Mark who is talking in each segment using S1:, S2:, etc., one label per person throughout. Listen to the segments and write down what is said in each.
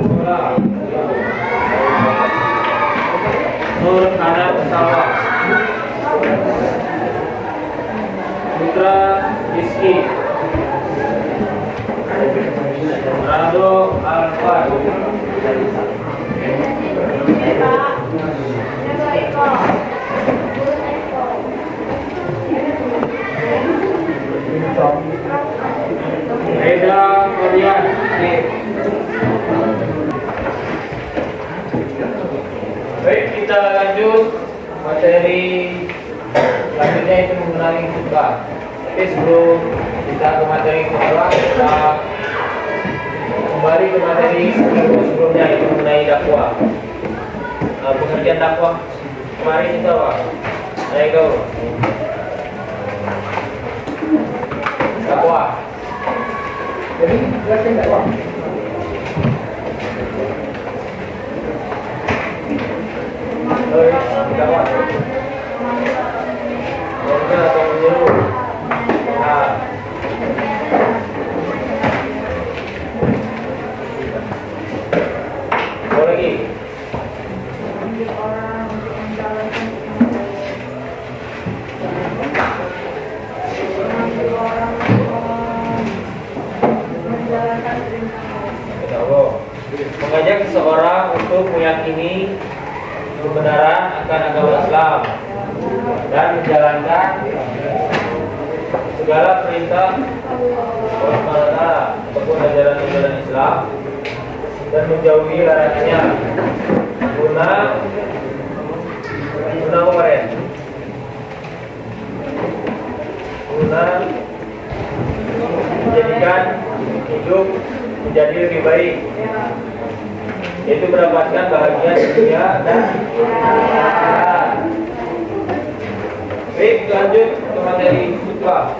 S1: Bola. Nur kanan pesawat. Putra Rizky. Rado Alfa. Reda Korean. Baik, kita lanjut materi selanjutnya itu mengenai khutbah. Tapi sebelum kita ke materi khutbah, kita kembali ke materi sebelumnya itu mengenai dakwah. Pengertian dakwah kemarin itu apa? Ayo dakwah. Jadi jelasin dakwah. Dakwah. Atau menyuruh. Nah. Apa lagi? Mengajak seseorang untuk meyakini kebenaran akan agama Islam dan menjalankan segala perintah Allah ataupun ajaran-ajaran Islam dan menjauhi larangannya guna kemarin guna menjadikan hidup menjadi lebih baik, yaitu mendapatkan bahagia di dunia dan akhirat. Baik, lanjut ke materi khutbah.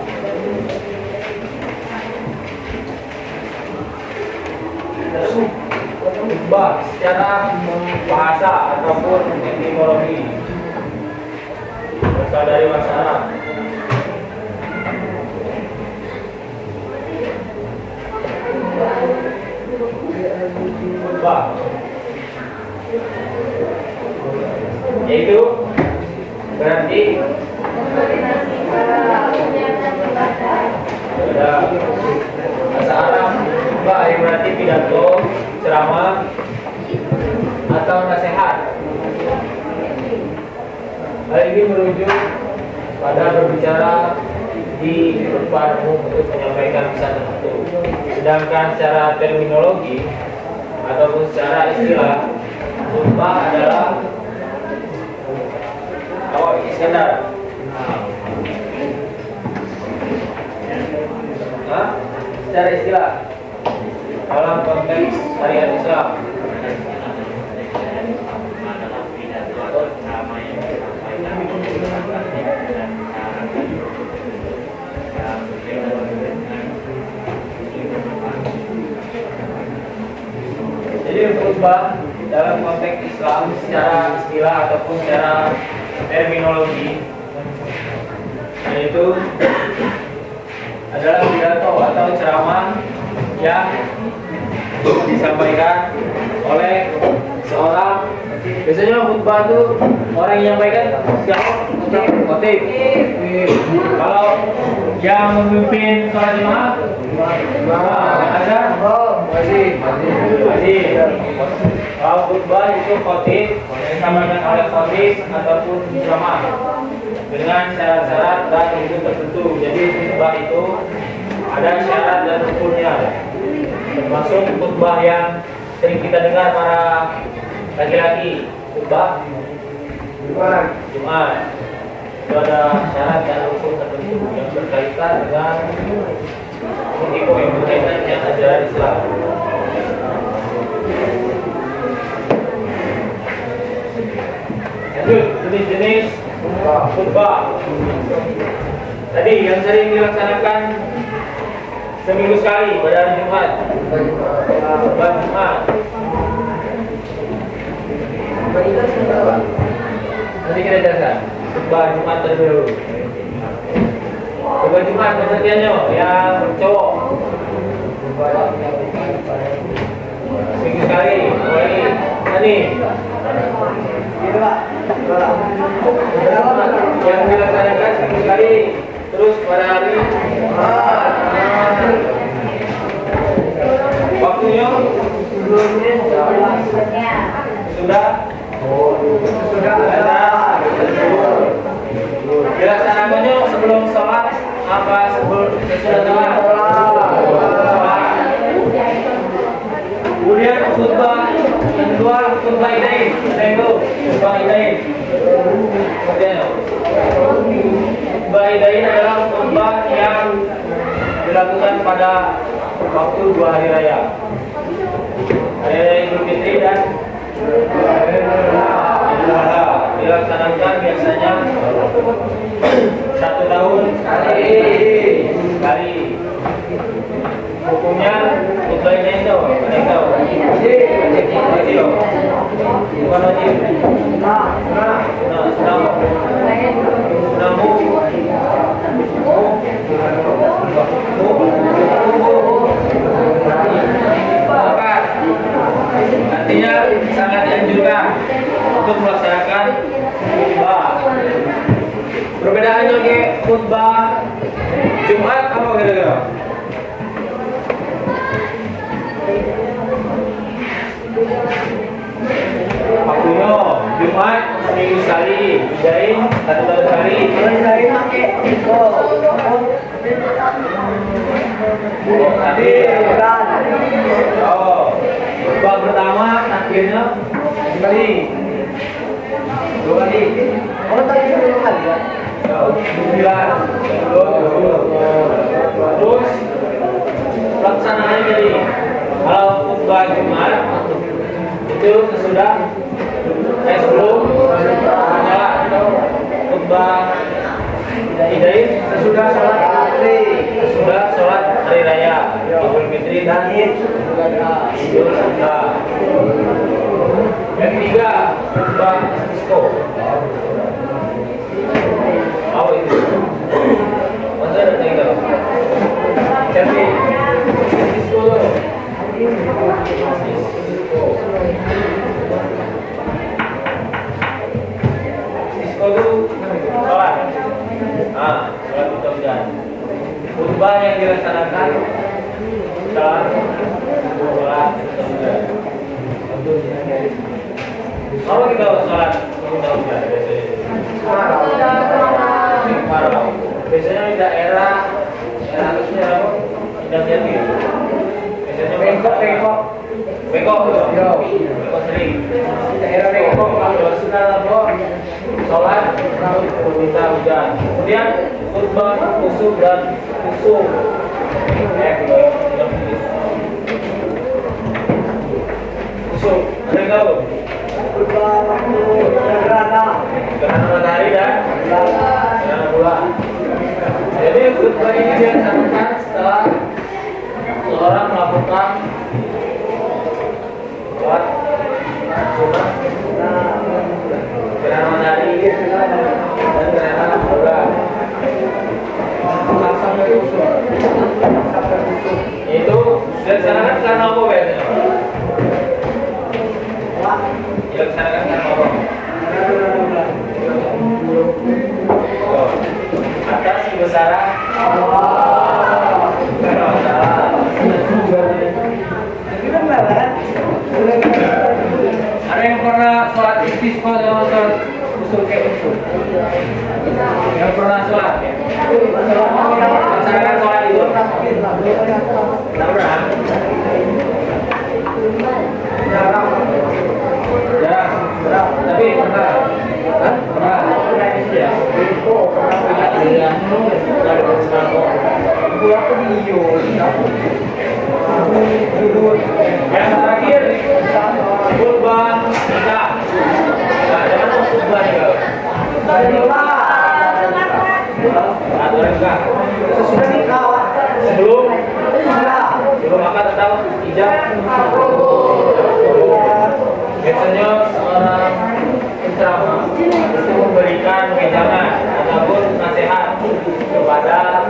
S1: Khutbah secara bahasa ataupun etimologi berasal dari bahasa Arab. Khutbah yaitu berarti ada bahasa Arab khutbah yang berarti pidato, ceramah atau nasihat. Hal ini merujuk pada berbicara di depan umum untuk menyampaikan pesan tertentu. Sedangkan secara terminologi ataupun secara istilah, khutbah adalah Iskandar. Secara istilah dalam konteks syariat Islam jadi khutbah dalam konteks Islam secara istilah ataupun secara terminologi yaitu adalah pidato atau ceramah yang disampaikan oleh seorang. Biasanya khutbah itu orang yang menyampaikan siapa? Khotib. Kalau yang memimpin sholat jemaah ada wajib. Kalau khutbah itu khotib disampaikan oleh khotib ataupun jemaah dengan syarat-syarat dan rukun tertentu. Jadi khutbah itu ada syarat dan rukunnya, termasuk khutbah yang sering kita dengar para laki-laki, khutbah Jumat. Itu ada syarat dan rukun tertentu yang berkaitan dengan info yang berkaitan dengan ajaran Islam. Lanjut, jenis-jenis khutbah. Tadi yang sering dilaksanakan seminggu sekali pada hari Jumat. Khutbah Jumat. Nanti kita jelaskan. Khutbah Jumat terlebih dahulu. Khutbah Jumat pengertiannya yang cowok. Seminggu sekali, mulai ini. Yang dilaksanakan seminggu sekali, terus pada hari waktunya sudah ada. Dilaksanakannya sebelum sholat apa sebelum sesudah sholat. Kemudian khutbah yang kedua, khutbah idain, khutbah idain. Khutbah idain adalah khutbah yang dilakukan pada waktu 2 hari raya. Hari raya Idul Fitri dan Idul Adha. Dilaksanakan biasanya 1 tahun sekali. Hukumnya khutbah idain itu, ada yang tahu? Wajib. Bukan wajib. Artinya sangat dianjurkan untuk melaksanakan khutbah. Perbedaannya ke khutbah Jumat apa kira-kira? Waktunya Jumat seminggu sekali, idain 1 tahun sekali. Khutbah pertama akhirnya sekali. 2 kali. Terus pelaksanaannya jadi kalau khutbah Jumat itu sesudah sebelum sholat. Khutbah idain sesudah sholat hari raya Idul Fitri dan Idul Adha. Yang ketiga, khutbah istisqa. Apa itu? Masa ada tinggal? Jadi istisqa. Istisqa itu sholat. Sholat itu hujan. Khutbah yang dilaksanakan setelah sholat hujan. Kalau kita sholat hujan biasanya di daerah harusnya apa? Tidak jadi. Biasanya bengkok sering. Daerah bengkok kalau sudah apa? Sholat minta hujan. Kemudian khutbah kusuf dan kusuf. Kusuf, ada yang tahu? Gerhana matahari dan gerhana bulan. Jadi khutbah ini dilaksanakan setelah seorang melakukan sholat sunat gerhana matahari dan gerhana bulan. Itu dilaksanakan karena apa biasanya? Dilaksanakan karena apa? Atas kebesaran Allah. Ada yang pernah sholat istisqa sama sholat usul kayak usul? Yang pernah sholat? Laksanakan sholat itu? Tidak pernah? Jarang. Tapi pernah? Pernah. Ya. Yang terakhir khutbah nikah. Jangan khutbah nikah. Atau nikah. Sesudah nikah. Sebelum akad atau ijab. Biasanya seorang penceramah itu memberikan wejangan ataupun nasihat kepada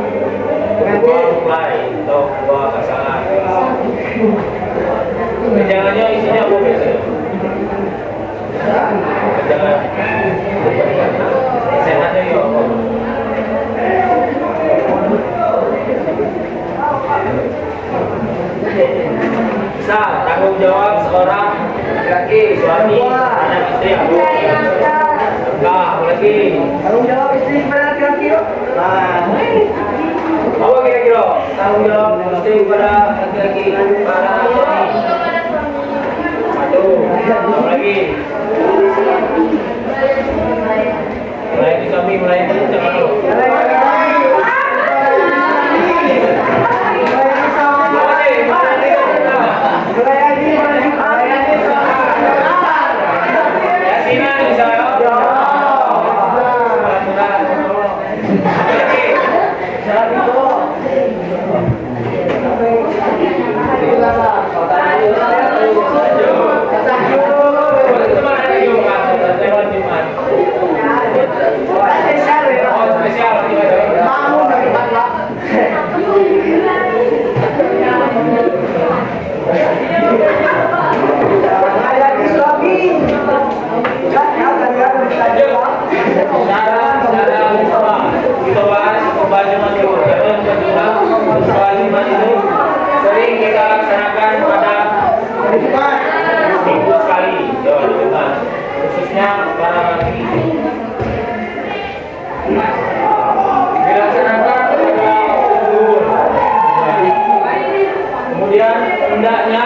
S1: kedua mempelai atau kedua pasangan. Kejangannya isinya apa biasanya? Kejangan. Sehatnya ya. Bisa tanggung jawab seorang laki, suami, anak istri, abu. Nah, lagi.
S2: Tanggung jawab istri kepada laki-laki yuk. Nah,
S1: Apa kira-kira tanggung jawab istri kepada laki-laki, para suami? Satu, apa lagi? Melayani suami, melayani siapa dulu? Sering kita laksanakan pada minggu sekali, khususnya para laki. Dilaksanakan pada zuhur. Kemudian hendaknya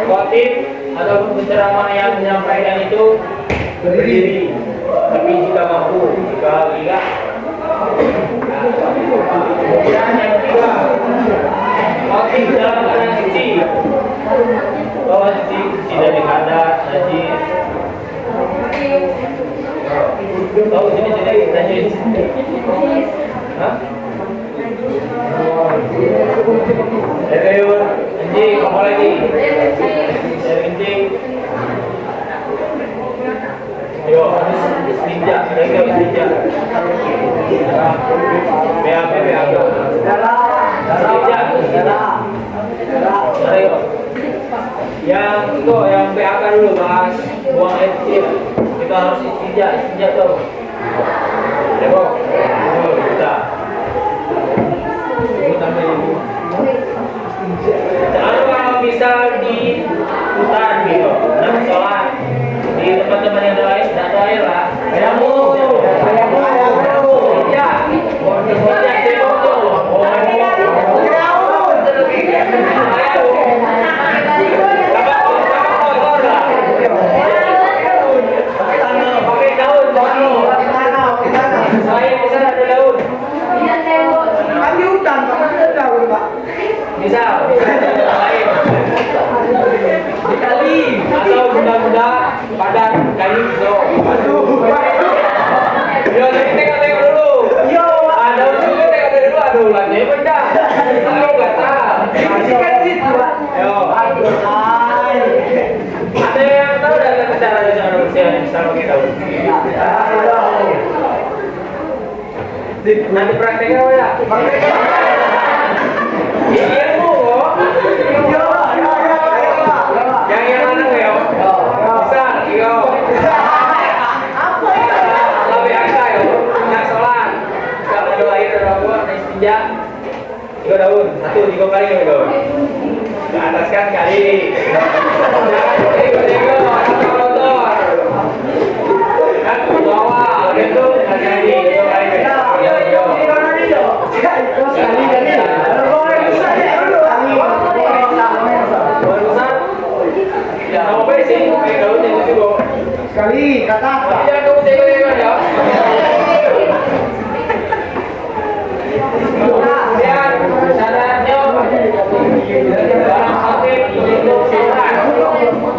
S1: khotib atau penceramah yang menyampaikan itu berdiri, tapi jika mampu, jika tidak. Kemudian yang ketiga, khotib dalam keadaan suci, bahwa suci dari hadas, najis. Tahu sini jadi najis? Hah? Ayo, anjing, apa lagi? Anjing. Ayo, istinja, mereka istinja. BAB. Ayo. Yang itu, yang PAK dulu bahas buang air kecil. Kita harus istinja tuh. Coba, kita. Kalau misal di hutan gitu, nak sholat di tempat-tempat yang lain, tidak ada air lah. Ayamu. Ya, bisa lain dikali atau benda-benda padat kayu hijau. Yo, tengok dulu. Yo, ada juga tengok dulu. Aduh, lanjut benda. Tahu nggak tahu? Kan situ. Yo, ada yang tahu dari cara cara usia sama kita. Nanti prakteknya apa ya? Ilmu kok. Yang mana ya? Bisa, yo. Apa ya? Lebih angka yo. Yang sholat. Kalau ada air ada istinja. 3 daun, 1 3 kali ya daun. Ke atas kan kali. Jangan tiga, motor. Kan bawah, itu jadi 3 kali. Yo. Sekali jadi.
S2: sekali kata apa?
S1: Jangan kamu tengok ya. Kemudian syaratnya barang khotib itu sholat,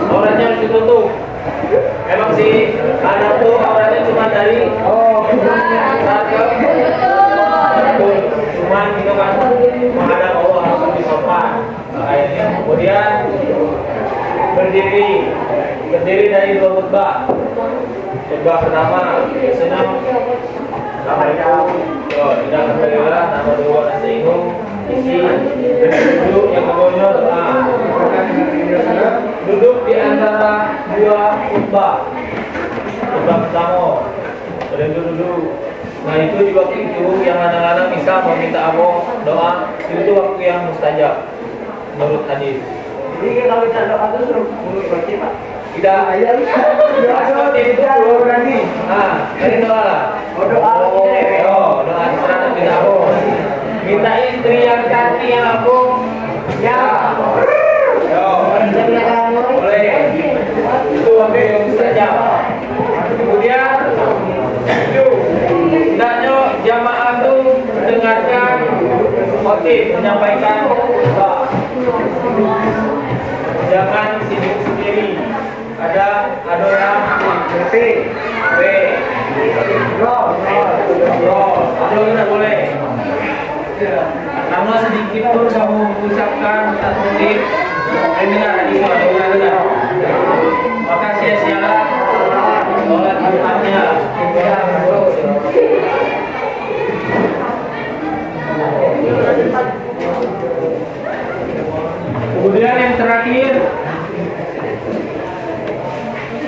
S1: auratnya harus ditutup. Emang sih ada tuh auratnya cuma dari satu, cuman gitu kan menghadap Allah langsung di sopan. Kemudian berdiri dari 2 khutbah. Khutbah pertama senang Assalamualaikum. Tidak kembalilah nama dua nasihu isi duduk yang kedua duduk di antara dua khutbah pertama dan dulu. Nah itu di waktu itu yang anak-anak bisa meminta Allah doa itu waktu yang mustajab menurut hadis.
S2: Jadi kalau kita doa itu suruh mulut baca Pak.
S1: Tidak, seperti itu dua berani. Nah, dari doa lah.
S2: Doa.
S1: Doa diserahkan minta Allah. Minta istri yang cantik yang aku. Ya. Boleh. Itu waktu yang mustajab. Kemudian itu hendaknya jamaah itu mendengarkan khotib menyampaikan khutbah. Jangan sendiri. Ada orang B. Ada boleh. Nama sedikit pun kamu ucapkan satu menit. Dengar hadis dengar. Maka sia-sialah sholat Jumatnya. Kemudian yang terakhir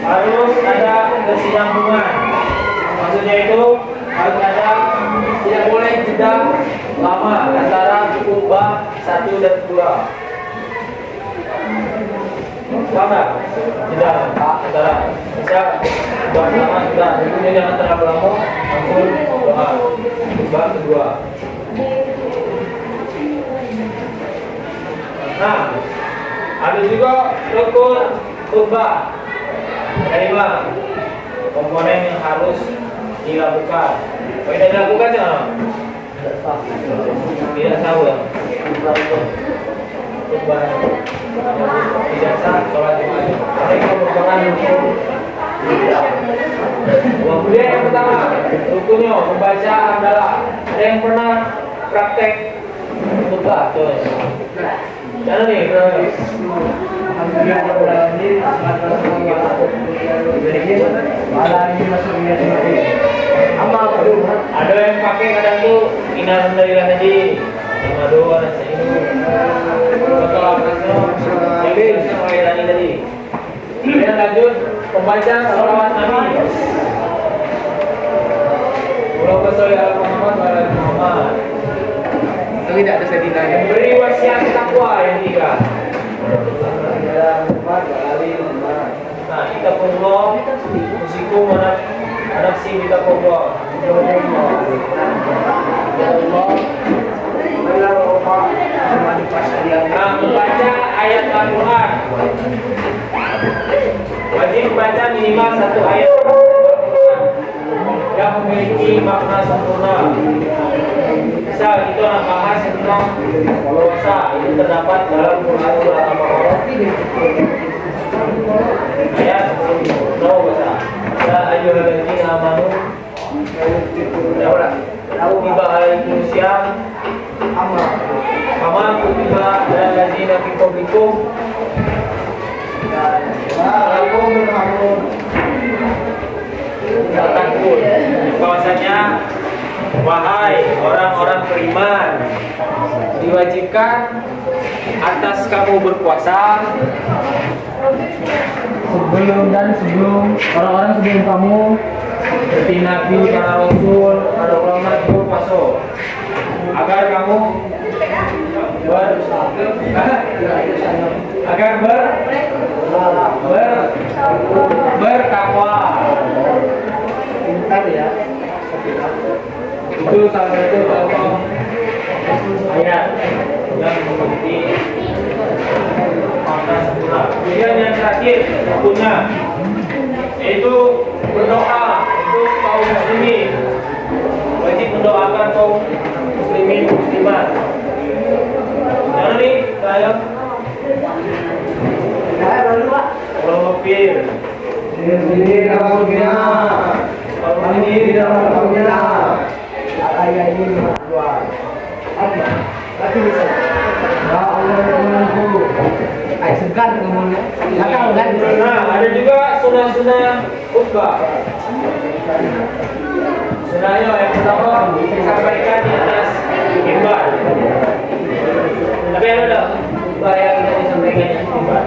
S1: harus ada kesinambungan. Maksudnya itu harus ada, tidak boleh jeda lama antara khutbah 1 dan 2. Sama jeda antara bisa khutbah pertama sudah, kemudian jangan terlalu lama langsung doa khutbah kedua. Nah, ada juga rukun khutbah. Kelima, komponen yang harus dilakukan. Kalau tidak dilakukan jangan. Tidak tahu ya. Khutbah tidak sah sholat Jumat. Mereka merupakan rukun. Kemudian yang pertama, rukunnya membaca hamdalah. Ada yang pernah praktek khutbah? Jangan nih, ada yang pakai kadang tuh inar dari tadi sama doa nasi ini betul tadi. Kemudian lanjut membaca salawat Nabi. Allahumma sholli ala Muhammad wa ala Muhammad. Tidak ada sedihnya. Beri wasiat takwa yang 3. Nah, kita pun musiku mana sih kita pun membaca ayat Al-Quran. Wajib membaca minimal 1 ayat yang memiliki makna sempurna. Misal kita nak bahas tentang puasa, itu terdapat dalam Quran surah Al-Baqarah ayat 10 bahasa. Ya ayyuhalladzina amanu kutiba alaikumusiyam kama kutiba alal ladzina min qablikum takut bahwasanya wahai orang-orang beriman, diwajibkan atas kamu berpuasa sebelum orang-orang sebelum kamu, seperti Nabi, para Rasul, para ulama itu puasa agar kamu bertakwa. Pintar ya. Itu salah satu contoh ayat yang memiliki makna sempurna. Kemudian yang terakhir rukunnya yaitu berdoa untuk kaum muslimin. Wajib mendoakan kaum muslimin muslimat. Jangan nih saya baru Pak. Profil. Ini namanya. Ini namanya. Ayat ini dua. Lagi bisa. Ya Allah Tuhanku. Ayat segan ngomongnya. Nah, ada juga sunah-sunah khutbah. Sunahnya yang pertama disampaikan di atas mimbar. Tapi ada khutbah yang tidak disampaikan di mimbar.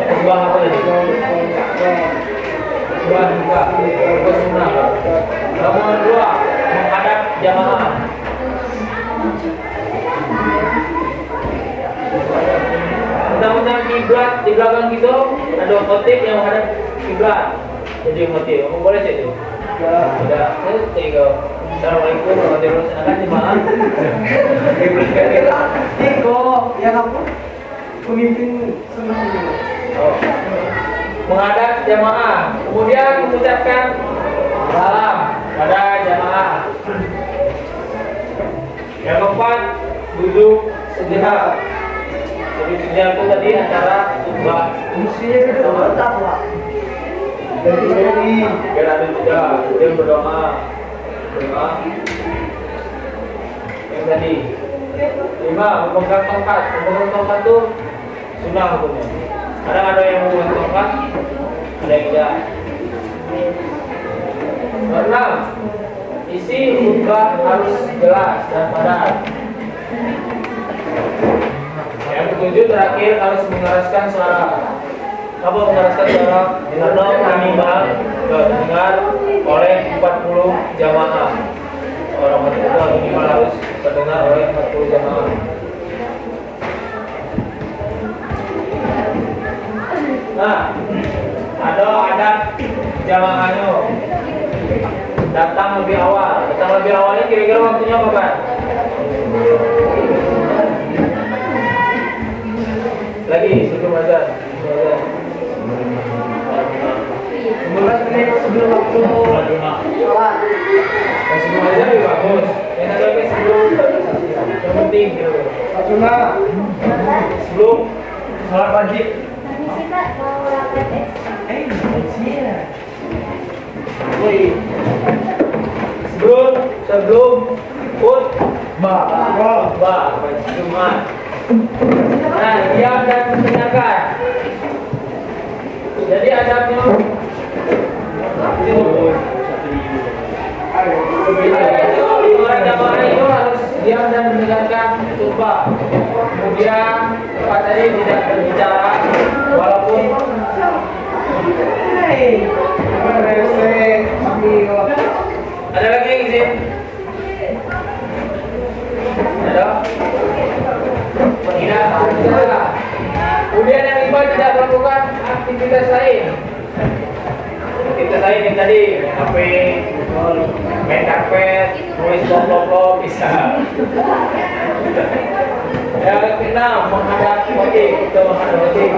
S1: Khutbah apa tadi? Khutbah sunnah. Nomor 2, menghadap jamaah. Undang-undang kiblat di belakang kita ada khotib yang menghadap kiblat. Jadi khotib, kamu boleh cek tu? Sudah, tiga. Assalamualaikum warahmatullahi wabarakatuh. Jemaah.
S2: Iko, yang apa? Pemimpin sunnah ini.
S1: Oh. Menghadap jamaah, kemudian mengucapkan salam pada jamaah. Yang keempat, duduk sejenak. Jadi sejenak itu tadi antara khutbah.
S2: Mestinya itu mantap lah. Jadi
S1: Biar ada juga dia berdoa. Yang tadi 5, memegang tongkat. Memegang tongkat itu sunnah hukumnya. Kadang ada yang memegang tongkat, ada yang tidak. Nomor 6, isi khutbah harus jelas dan padat. Yang ketujuh terakhir harus mengeraskan suara. Apa mengeraskan suara? Karena minimal didengar oleh 40 jamaah. Orang khutbah minimal harus terdengar oleh 40 jamaah. Nah, ada adat jamaahnya. Datang lebih awal. Datang lebih awalnya kira-kira waktunya apa, Pak? Lagi sebelum azan.
S2: 15 menit sebelum waktu sholat.
S1: Yang sebelum azan lebih bagus. Yang ada lagi sebelum yang penting gitu.
S2: Cuma
S1: Sebelum
S2: sholat wajib.
S1: Sebelum khutbah Jumat. Nah, diam dan mendengarkan. Jadi adabnya orang jamaah itu harus diam dan mendengarkan khutbah. Kemudian Pak tadi tidak berbicara walaupun ada lagi yang izin? Ada? Tidak. Kemudian yang 5 tidak melakukan aktivitas lain. Aktivitas lain yang tadi main HP, main karpet, nulis blog bisa. Yang ke-6 menghadap khotib. Kita menghadap khotib,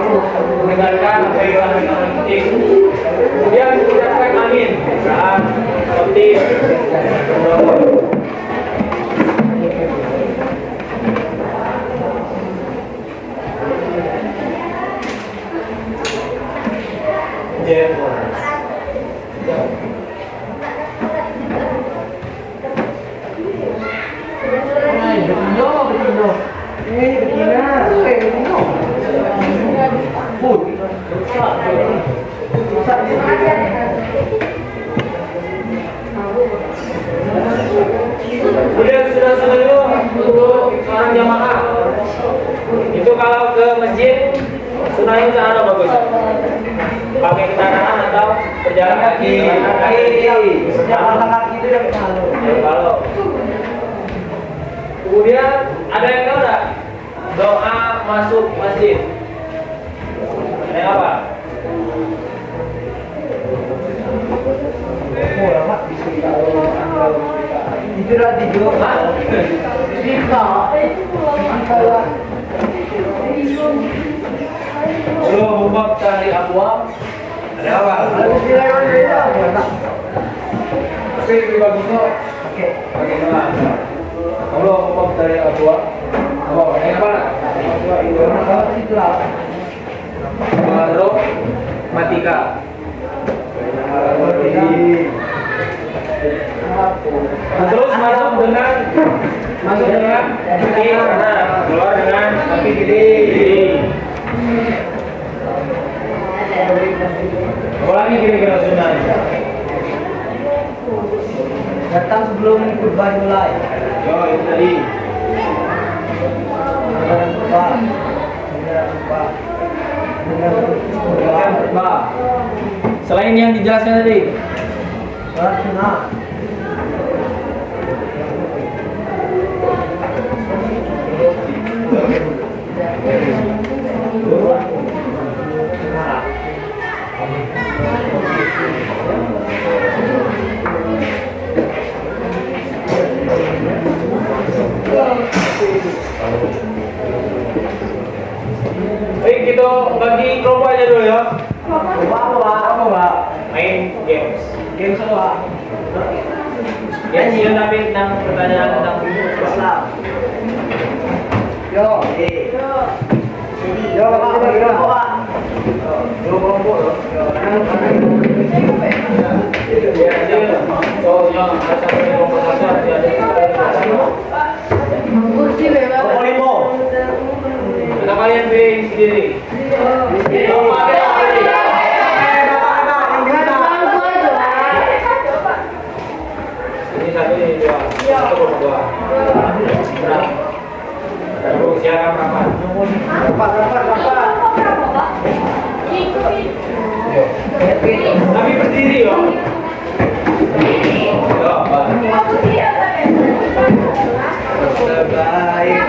S1: mendengarkan apa yang disampaikan oleh khotib. Kemudian mengucapkan amin saat khotib berdoa. Kemudian sudah selesai untuk orang jamaah. Itu kalau ke masjid sunahnya sana bagus. Pakai kendaraan atau berjalan kaki.
S2: Jalan kaki itu yang
S1: Kalau kemudian ada yang tahu nggak doa masuk masjid? Ada yang apa?
S2: itu udah tidur.
S1: Allah bab dari abwab. Ada apa? Tapi lebih bagus kok. Oke. Bagaimana? Allah bab dari abwab. Apa? Yang apa? Marok matika. Terus masuk dengan kaki kanan, keluar dengan kaki kiri. Apa lagi kira-kira sunnahnya?
S2: Datang sebelum khutbah dimulai.
S1: Yo, itu tadi.
S2: Dengar khutbah. Dengar khutbah. Dengar khutbah.
S1: Selain yang dijelaskan tadi.
S2: Sholat sunnah.
S1: Baik, kita bagi kelompok aja dulu ya.
S2: Apa, Pak?
S1: Main games.
S2: Game apa?
S1: Games yang tapi tentang pertanyaan tentang
S2: Islam. Yo, Yo, Pak, bagi kelompok, Pak. Dua kelompok, loh.
S1: Oh, yang ada sampai kelompok satu ada.
S2: Kelompok limo.
S1: Kita kalian pilih sendiri. Ini satu ini dua. Satu kelompok dua. Berapa? Baru siaran berapa?
S2: Berapa?
S1: Tapi berdiri loh. Yo, Pak.
S2: Sebaik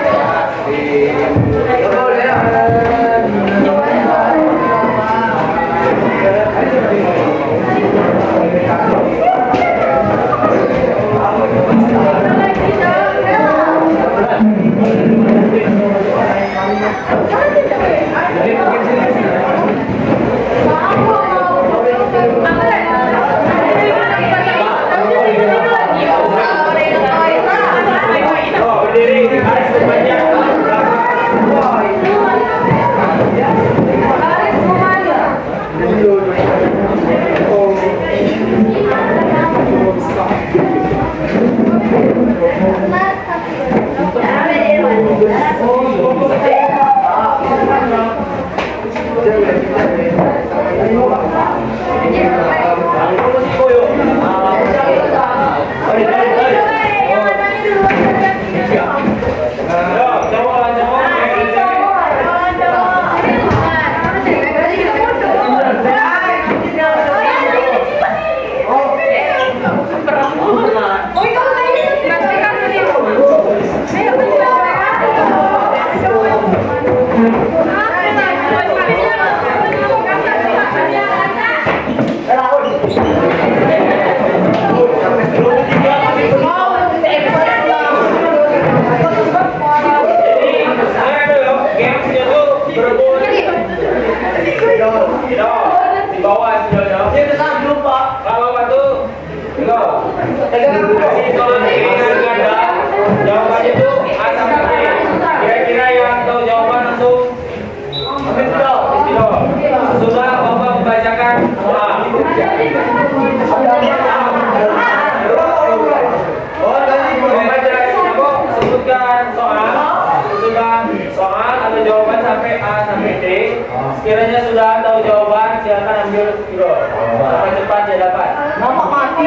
S1: Oh, berdiri. Harus sebanyak di bawah sudah. Kalau batu, kasih soal keinginan ganda. Jawabannya itu A sampai B. Kira-kira yang tahu jawaban langsung sudah Bapak membacakan soal. Sebutkan soal atau jawaban sampai A sampai D. Sekiranya sudah tahu jawaban, silakan ambil biro. Sampai cepat dia dapat.
S2: nama mati.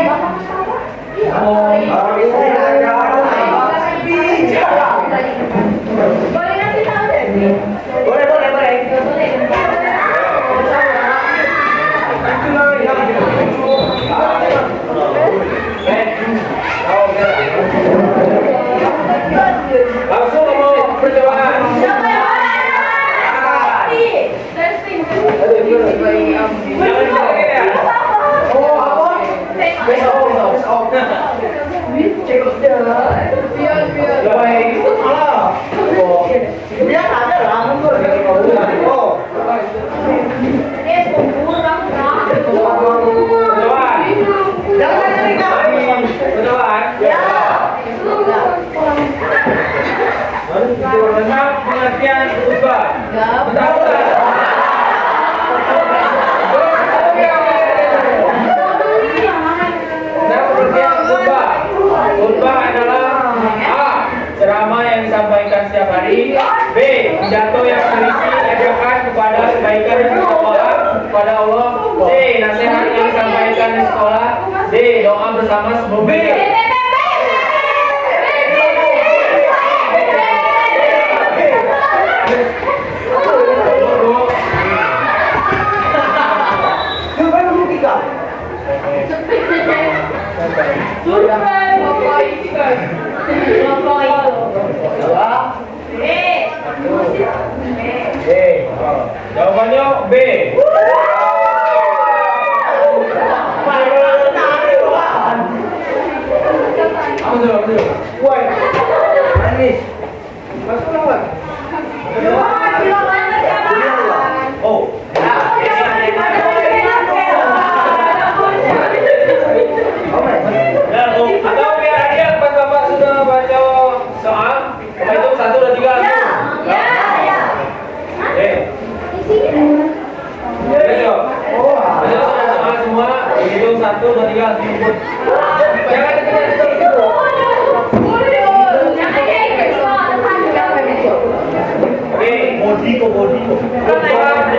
S1: Langsung kamu percobaan. Tentang pengertian khutbah. Khutbah adalah A. Ceramah yang disampaikan setiap hari. B. Pidato yang berisi ajakan kepada kebaikan dan ketakwaan kepada Allah. C. Nasihat yang disampaikan di sekolah. D. Doa bersama sebelum tidur.
S3: Survei Bapak itu kan. Bapak itu. B.
S1: B. Jawabannya B. Apa tuh? Woi. Manis. Masuk lawan. Oh. Atau biar aja pas Bapak sudah baca soal, Bapak hitung 1, 2, 3. Baca soal semua, hitung 1, 2, 3 langsung jemput. Jangan body.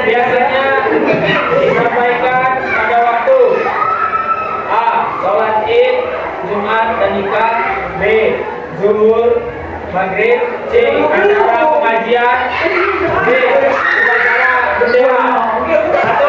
S1: Biasanya disampaikan pada waktu A. Sholat Id, Jumat dan nikah. B. Zuhur, Maghrib. C. Acara pengajian. D. Upacara bendera. Satu.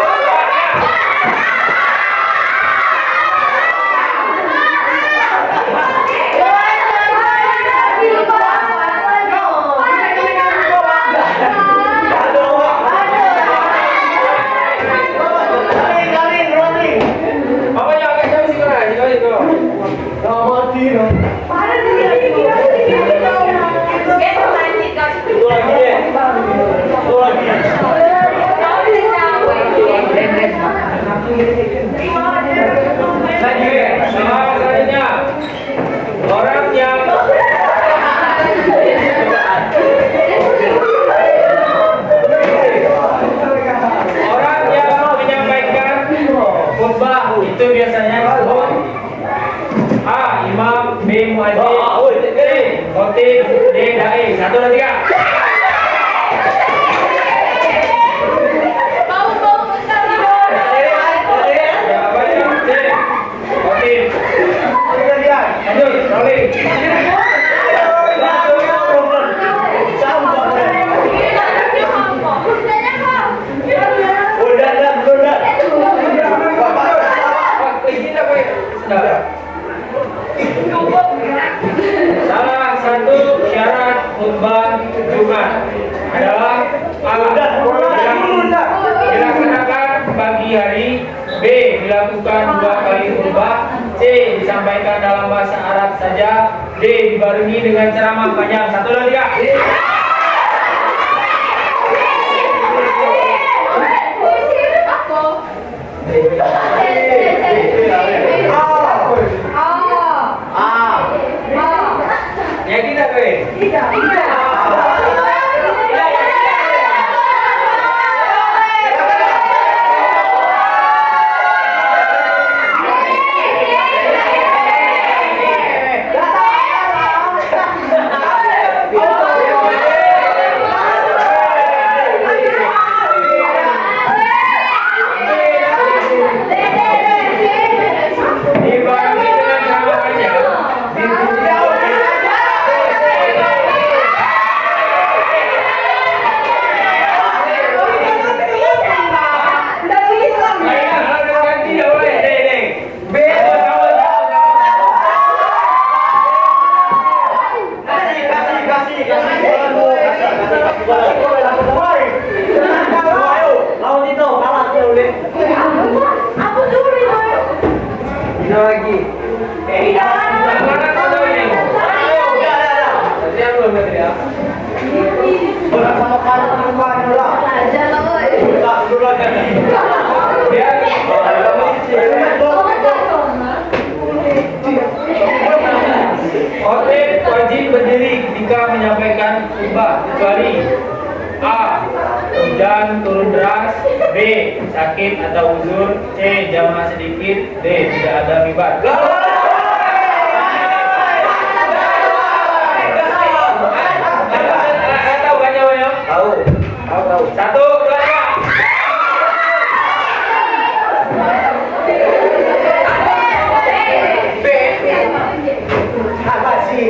S1: Pokoknya agak jauh sih kan, jauh itu. Itu lagi deh. Itu lagi. Lagi deh. Salah satunya orang yang menyampaikan khutbah itu biasanya disebut A. Imam, B. Muadzin, C. Khotib, D. Dai. 1, 2, 3. Jawabannya C. Khotib. Lanjut, rolling. Salah satu syarat khutbah Jumat adalah dilaksanakan pagi hari. B. Dilakukan 2 kali khutbah. C. Disampaikan dalam bahasa Arab saja. D. Dibarengi dengan ceramah panjang. 1, 2, 3. Ya kita dibarengi dengan ceramah panjang. Lagi. Mana kau tahu ini? Saya belum ngerti ya. Khotib wajib berdiri ketika menyampaikan khutbah kecuali A. Hujan turun deras. B. Sakit atau uzur. C. Jamaah sedikit. D. Tidak ada mimbar. Tahu kan jawabannya? Tahu. 1, 2, 3. B. Apa sih?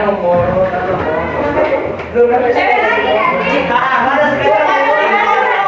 S1: nomor. Belum ada. Mana sekarang?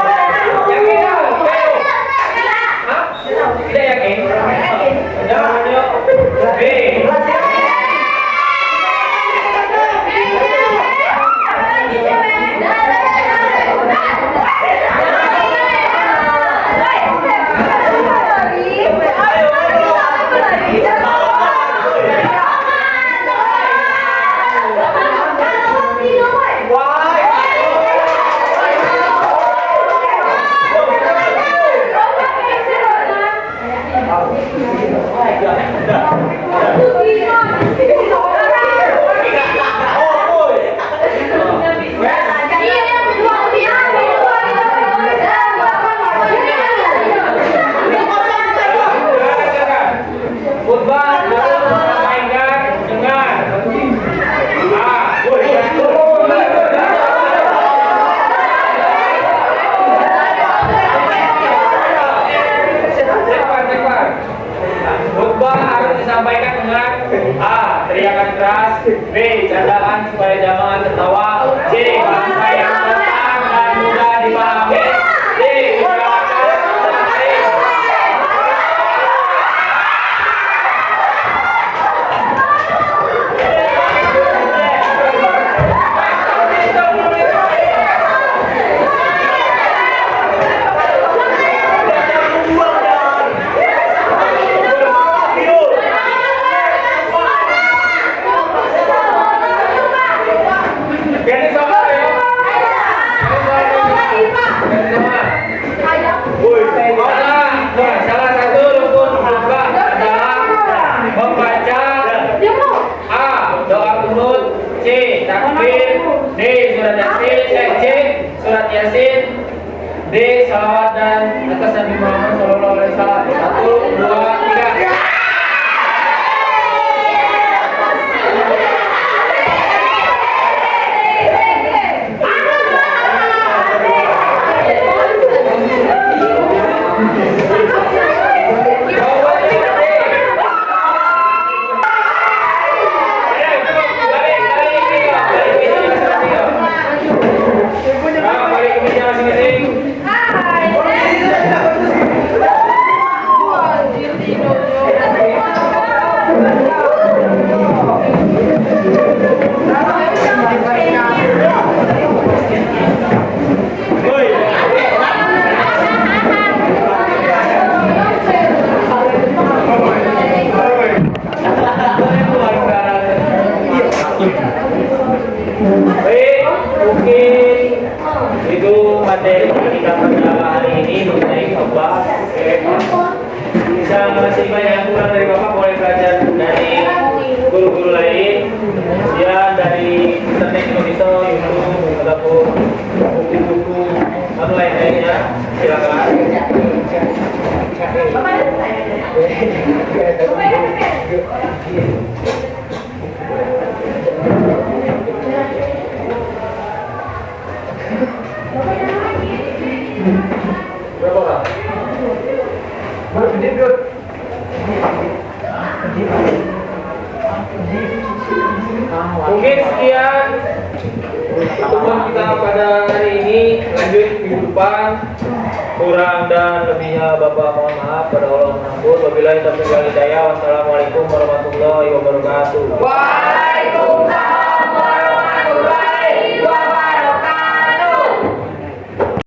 S1: supaya jamaah tertawa. C. Bahasa yang sopan dan mudah dipahami. D. Ucapan dan baik. Ganti sama ya. Salah satu rukun khutbah adalah membaca A. Doa kunut, C. Takbir, D. Surat Yasin, C. Surat Yasin, D. Salawat dan atas Nabi Muhammad SAW. 1, 2, 3. Baik, mungkin itu materi kita pada hari ini mengenai khutbah. Bisa masih banyak yang kurang dari Bapak, boleh belajar dari guru-guru lain, ya dari internet Indonesia, YouTube, ataupun buku-buku online lainnya. Silakan. Berapa Kak? Mungkin sekian pertemuan kita pada hari ini. Lanjut minggu depan. Kurang dan lebihnya Bapak mohon maaf, pada Allah mengampun. Wabillahi taufiq wal hidayah. Wassalamualaikum warahmatullahi wabarakatuh.
S3: Waalaikumsalam.